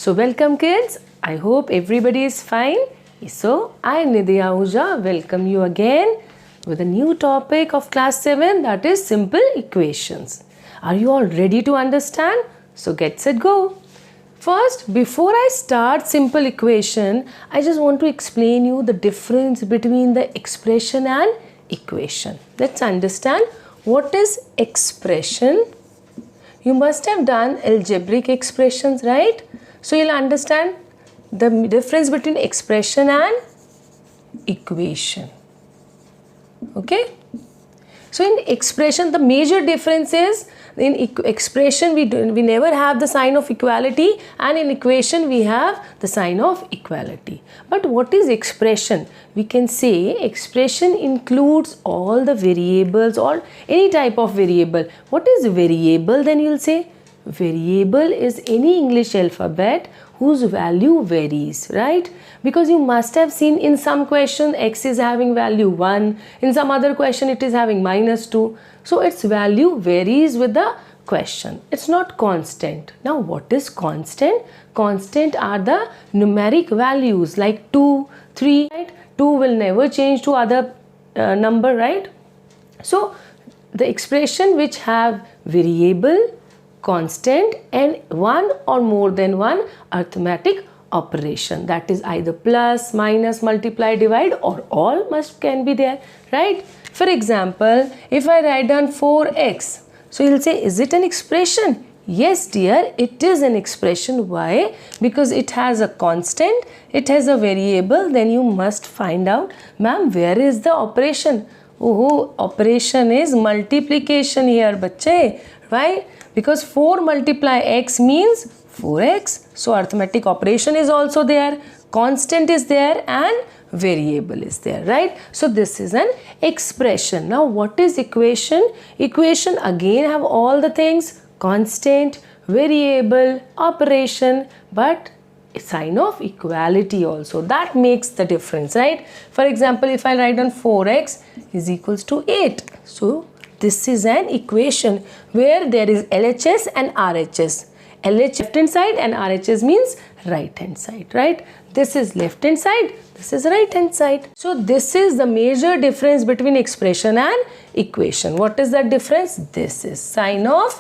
So welcome kids, I hope everybody is fine. So I Nidhi Ahuja welcome you again with a new topic of class 7, that is simple equations. Are you all ready to understand? So get set go. First, before I start simple equation, I just want to explain you the difference between the expression and equation. Let's understand what is expression. You must have done algebraic expressions, right? So you'll understand the difference between expression and equation. Okay? So in expression, the major difference is in expression we never have the sign of equality, and in equation we have the sign of equality. But what is expression? We can say expression includes all the variables or any type of variable. What is variable then? You'll say variable is any English alphabet whose value varies, right? Because you must have seen in some question x is having value 1, in some other question it is having -2. So its value varies with the question. It's not constant. Now what is constant? Constant are the numeric values like 2, 3, right? 2 will never change to other number, right? So the expression which have variable, constant and one or more than one arithmetic operation, that is either plus, minus, multiply, divide, or all can be there, right? For example, if I write down 4x, so you'll say, is it an expression? Yes dear, it is an expression. Why? Because it has a constant, it has a variable. Then you must find out, ma'am, where is the operation? Oh, operation is multiplication here, bache. Why? Because 4 multiply x means 4x. So arithmetic operation is also there, constant is there and variable is there, right? So this is an expression. Now what is equation? Equation again have all the things, constant, variable, operation, but a sign of equality also. That makes the difference, right? For example, if I write down 4x is equals to 8. So this is an equation where there is LHS and RHS. LH left hand side and RHS means right hand side, right? This is left hand side, this is right hand side. So this is the major difference between expression and equation. What is that difference? This is sign of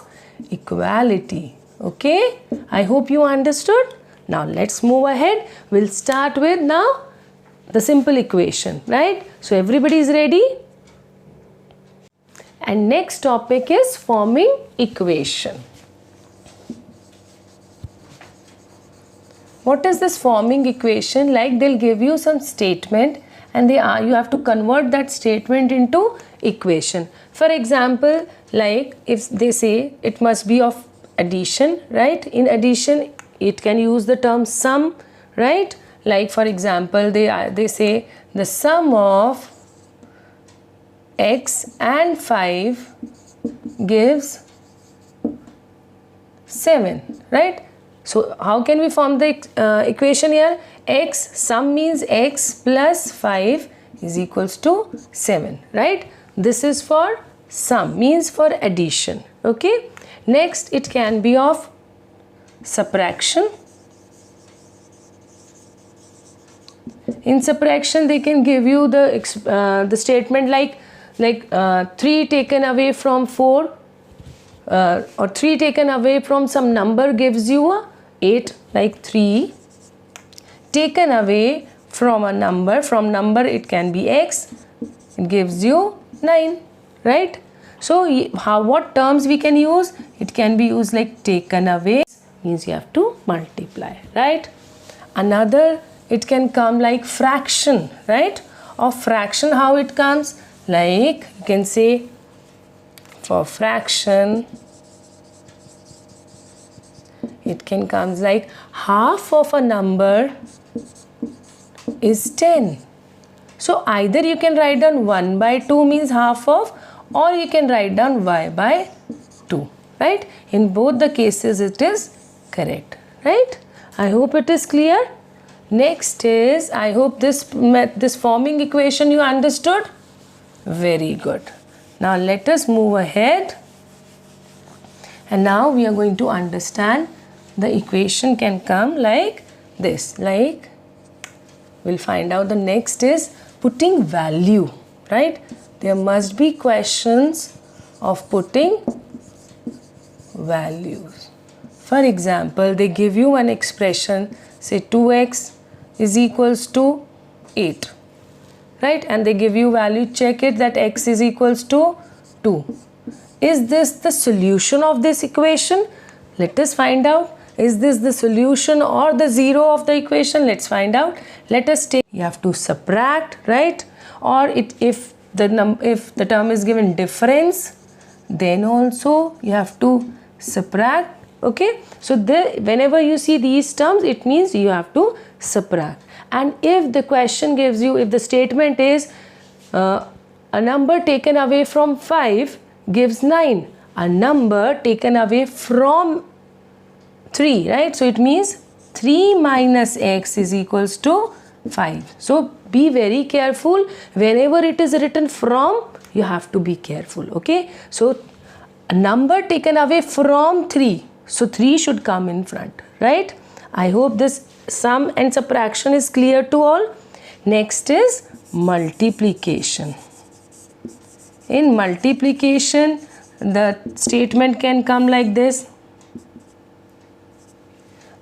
equality. Okay? I hope you understood. Now let's move ahead. We'll start with now the simple equation, right? So everybody is ready? And next topic is forming equation. What is this forming equation? Like they'll give you some statement and you have to convert that statement into equation. For example, like if they say it must be of addition, right? In addition, it can use the term sum, right? Like for example, they say the sum of x and 5 gives 7, right? So how can we form the equation here? X, sum means x plus 5 is equals to 7, right? This is for sum, means for addition, okay? Next, it can be of subtraction. In subtraction, they can give you the statement like 3 taken away from 4 or 3 taken away from some number gives you a 8, like 3 taken away from a number, from number it can be x, it gives you 9, right? So what terms we can use? It can be used like taken away means you have to multiply, right? Another, it can come like fraction, right? Of fraction, how it comes? Like you can say for fraction it can come like half of a number is 10. So either you can write down 1 by 2 means half of, or you can write down y by 2, right? In both the cases it is correct, right? I hope it is clear. Next is, I hope this forming equation you understood. Very good. Now let us move ahead, and now we are going to understand the equation can come like this. Like, we'll find out the next is putting value, right? There must be questions of putting values. For example, they give you one expression, say 2x is equals to 8, right? And they give you value, check it, that x is equals to 2. Is this the solution of this equation? Let us find out. Is this the solution or the zero of the equation? Let's find out. Let us take, you have to subtract, right? Or if the term is given difference, then also you have to subtract. Okay, so whenever you see these terms, it means you have to subtract. And if the question gives you, if the statement is a number taken away from 5 gives 9, a number taken away from 3, right? So it means 3 minus x is equals to 5. So be very careful. Whenever it is written from, you have to be careful. Okay, so a number taken away from 3, so 3 should come in front, right? I hope this sum and subtraction is clear to all. Next is multiplication. In multiplication, the statement can come like this.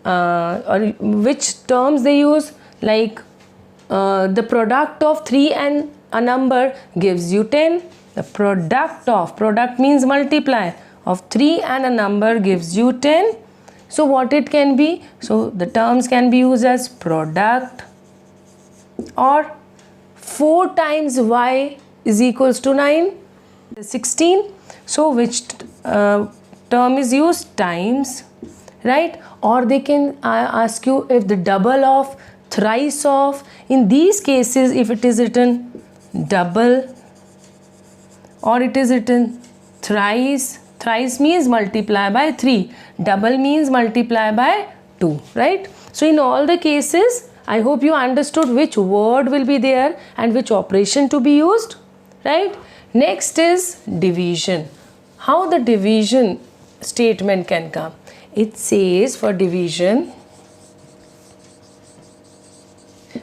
Or which terms they use, like the product of 3 and a number gives you 10. The product means multiply, of 3 and a number gives you 10. So what it can be? So the terms can be used as product, or 4 times y is equals to 9, 16. So which term is used? Times, right? Or they can ask you if the double of, thrice of. In these cases, if it is written double or it is written thrice, thrice means multiply by 3, double means multiply by 2, right? So in all the cases, I hope you understood which word will be there and which operation to be used, right? Next is division. How the division statement can come? It says for division,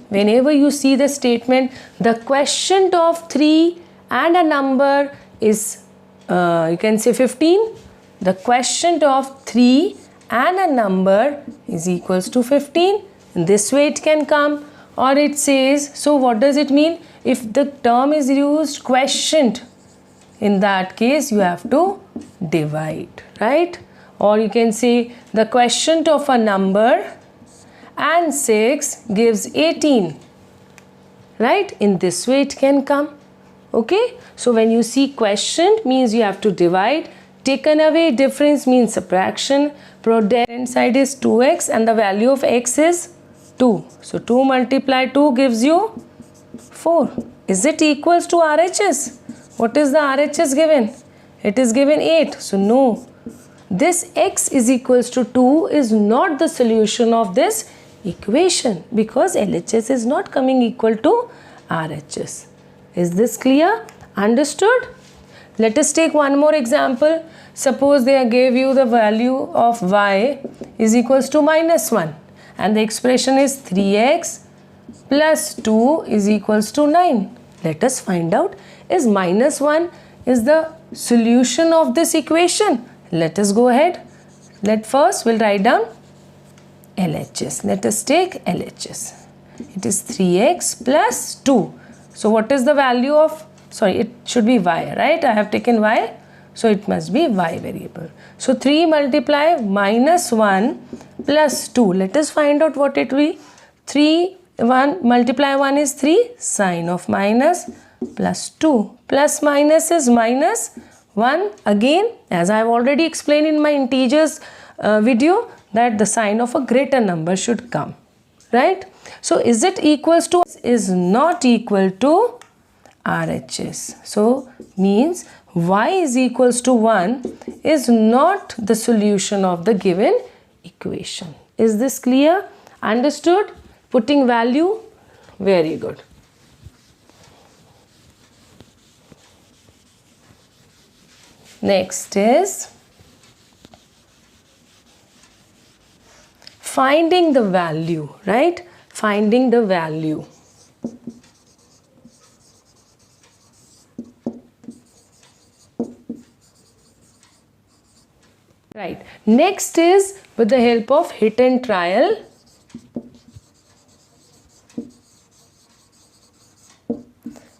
whenever you see the statement, the quotient of 3 and a number is, you can say 15. The quotient of 3 and a number is equals to 15. In this way it can come. Or it says, so what does it mean? If the term is used quotient, in that case you have to divide, right? Or you can say the quotient of a number and 6 gives 18, right? In this way it can come. Okay, so when you see quotient means you have to divide, taken away difference means subtraction, product inside is 2x and the value of x is 2. So 2 multiply 2 gives you 4. Is it equals to RHS? What is the RHS given? It is given 8. So no. This x is equals to 2 is not the solution of this equation because LHS is not coming equal to RHS. Is this clear? Understood? Let us take one more example. Suppose they gave you the value of y is equals to -1 and the expression is 3x plus 2 is equals to 9. Let us find out, is -1 is the solution of this equation? Let us go ahead. First we'll write down LHS. Let us take LHS. It is 3x plus 2. So what is the value of, sorry, it should be y, right? I have taken y, so it must be y variable. So 3 multiply -1 plus 2. Let us find out what it will be. 3, 1 multiply 1 is 3, sign of minus plus 2. Plus minus is -1. Again, as I have already explained in my integers video, that the sign of a greater number should come, right? So is it equals to, is not equal to RHS. So means y is equals to 1 is not the solution of the given equation. Is this clear? Understood? Putting value? Very good. Next is finding the value, right? Finding the value. Right. Next is with the help of hit and trial.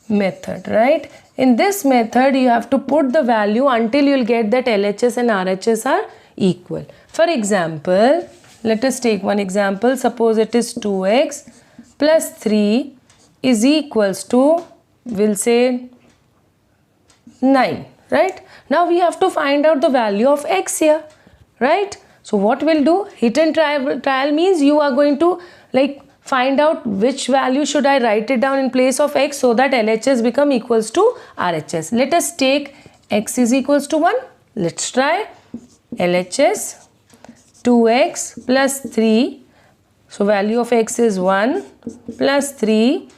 Method, right? In this method, you have to put the value until you will get that LHS and RHS are equal. For example, let us take one example. Suppose it is 2x plus 3 is equals to, we'll say 9, right? Now we have to find out the value of x here, right? So what we'll do, hit and trial means you are going to like find out which value should I write it down in place of x so that LHS become equals to RHS. Let us take x is equals to 1. Let's try LHS 2x plus 3. So value of x is 1 plus 3.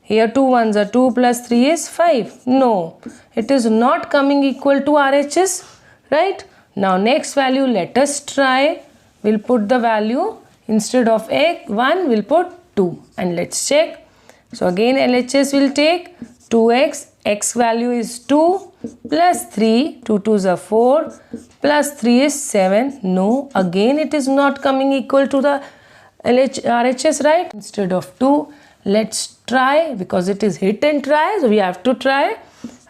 Here 2 ones are 2 plus 3 is 5. No, it is not coming equal to RHS, right? Now next value, let us try. We'll put the value instead of x 1, we'll put 2 and let's check. So again LHS will take 2x, x value is 2 plus 3, 2 2s are 4 plus 3 is 7. No, again it is not coming equal to the RHS, right? Instead of 2, let's try, because it is hit and try, so we have to try.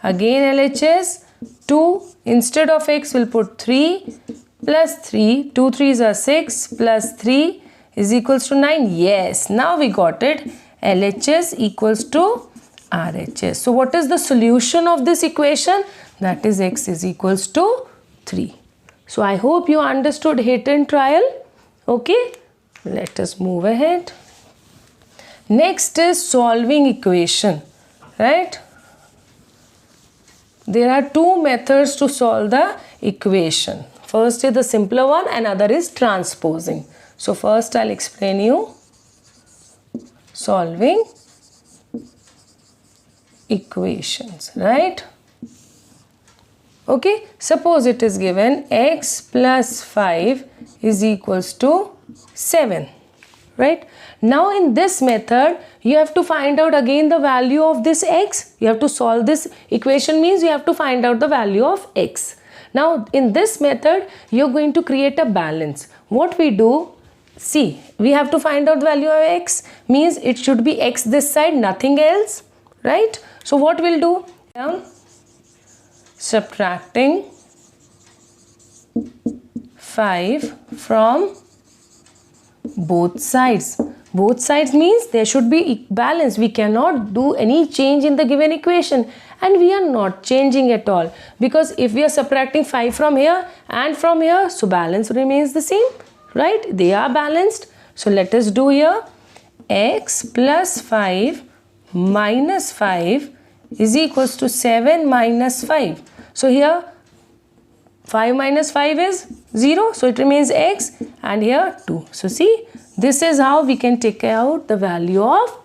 Again LHS 2, instead of x we'll put 3 plus 3, 2 3s are 6 plus 3 is equals to 9. Yes, now we got it. LHS equals to RHS. So what is the solution of this equation? That is x is equals to 3. So I hope you understood hit and trial. Okay, let us move ahead. Next is solving equation, right? There are two methods to solve the equation. First is the simpler one and other is transposing. So first I'll explain you solving equations, right? Okay, suppose it is given x plus 5 is equals to 7, right? Now in this method, you have to find out again the value of this x. You have to solve this equation means you have to find out the value of x. Now in this method, you're going to create a balance. What we do, see, we have to find out the value of x means it should be x this side, nothing else, right? So what we'll do, subtracting 5 from both sides. Both sides means there should be balance. We cannot do any change in the given equation, and we are not changing at all, because if we are subtracting 5 from here and from here, so balance remains the same, right? They are balanced. So let us do here x plus 5 minus 5 is equals to 7 minus 5. So here 5 minus 5 is 0, so it remains x, and here 2. So see, this is how we can take out the value of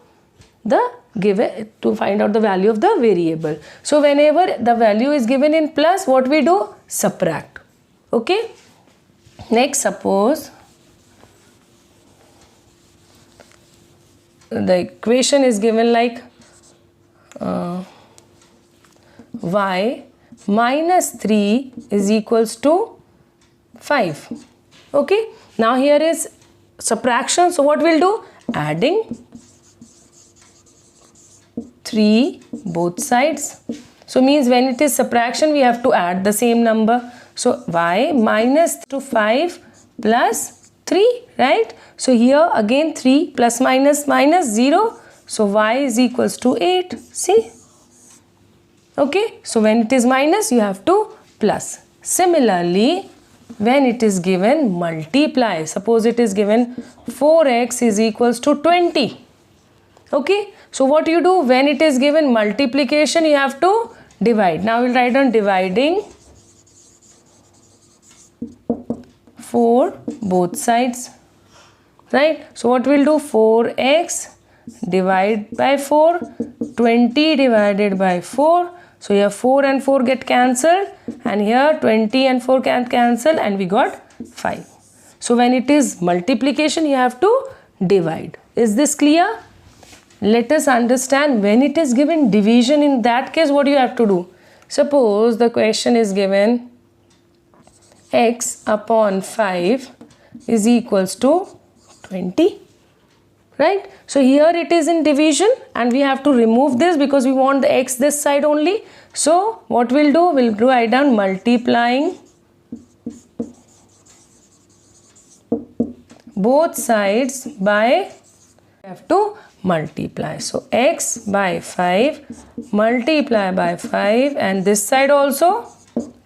the given, to find out the value of the variable. So whenever the value is given in plus, what we do? Subtract. Okay. Next, suppose the equation is given like y minus 3 is equals to 5. Okay. Now here is subtraction. So what we'll do? Adding 3 both sides. So means when it is subtraction, we have to add the same number. So y minus to 5 plus 3, right? So here again 3 plus minus minus 0. So y is equals to 8. See? Okay. So when it is minus, you have to plus. Similarly, when it is given multiply, suppose it is given 4x is equals to 20. Okay. So what you do when it is given multiplication, you have to divide. Now we'll write on dividing 4 both sides, right? So what we'll do, 4x divide by 4, 20 divided by 4. So here 4 and 4 get cancelled, and here 20 and 4 can cancel, and we got 5. So when it is multiplication, you have to divide. Is this clear? Let us understand when it is given division. In that case, what do you have to do? Suppose the question is given x upon 5 is equals to 20. Right? So here it is in division and we have to remove this because we want the x this side only. So what we'll do? We'll write down multiplying both sides by, we have to multiply. So x by 5 multiply by 5 and this side also.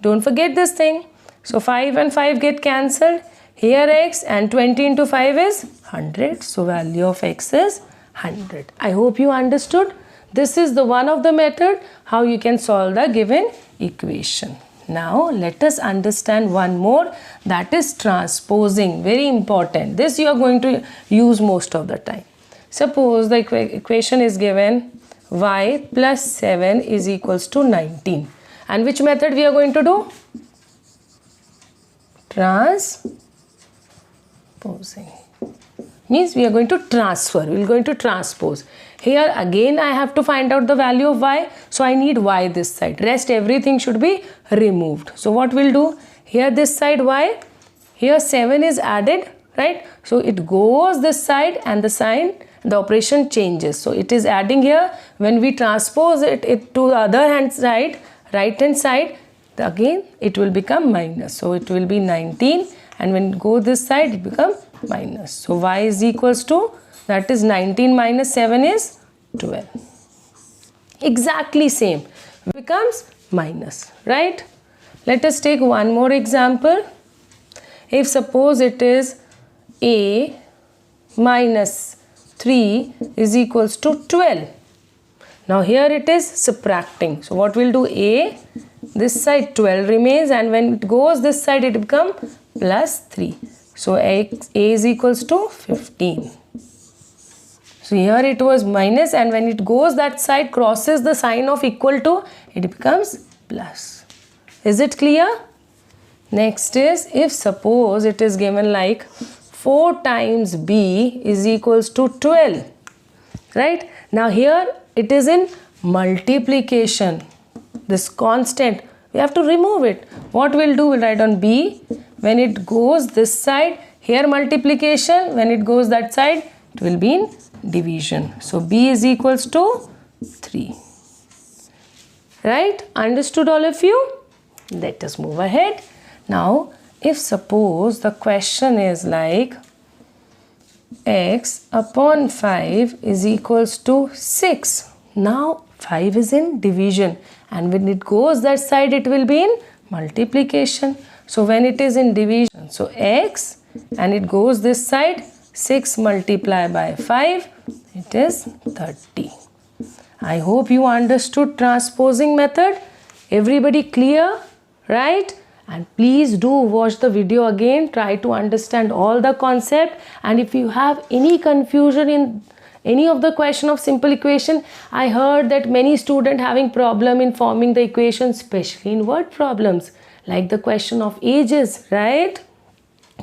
Don't forget this thing. So 5 and 5 get cancelled. Here x and 20 into 5 is 100. So value of x is 100. I hope you understood. This is the one of the method how you can solve the given equation. Now let us understand one more, that is transposing. Very important. This you are going to use most of the time. Suppose the equation is given y plus 7 is equals to 19. And which method we are going to do? Transposing. Means we are going to transfer. We are going to transpose. Here again I have to find out the value of y. So I need y this side. Rest everything should be removed. So what we'll do? Here this side y. Here 7 is added. Right? So it goes this side and the sign, the operation changes. So it is adding here. When we transpose it to the other hand side, right hand side, again it will become minus. So it will be 19 and when it goes this side it becomes minus. So y is equals to, that is 19 minus 7 is 12. Exactly same. Becomes minus. Right? Let us take one more example. If suppose it is a minus 3 is equals to 12. Now here it is subtracting. So what we'll do? A, this side 12 remains and when it goes this side it becomes plus 3. So a is equals to 15. So here it was minus and when it goes that side, crosses the sign of equal to, it becomes plus. Is it clear? Next is, if suppose it is given like 4 times b is equals to 12. Right? Now here it is in multiplication. This constant, we have to remove it. What we'll do? We'll write on b. When it goes this side, here multiplication. When it goes that side, it will be in division. So b is equals to 3. Right? Understood all of you? Let us move ahead. Now, if suppose the question is like x upon 5 is equals to 6. Now 5 is in division and when it goes that side it will be in multiplication. So when it is in division, so x and it goes this side, 6 multiplied by 5, it is 30. I hope you understood transposing method. Everybody clear? Right? And please do watch the video again. Try to understand all the concept. And if you have any confusion in any of the question of simple equation, I heard that many students having problem in forming the equation, especially in word problems, like the question of ages, right?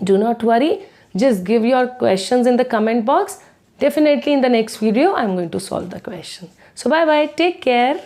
Do not worry. Just give your questions in the comment box. Definitely in the next video, I'm going to solve the question. So bye-bye. Take care.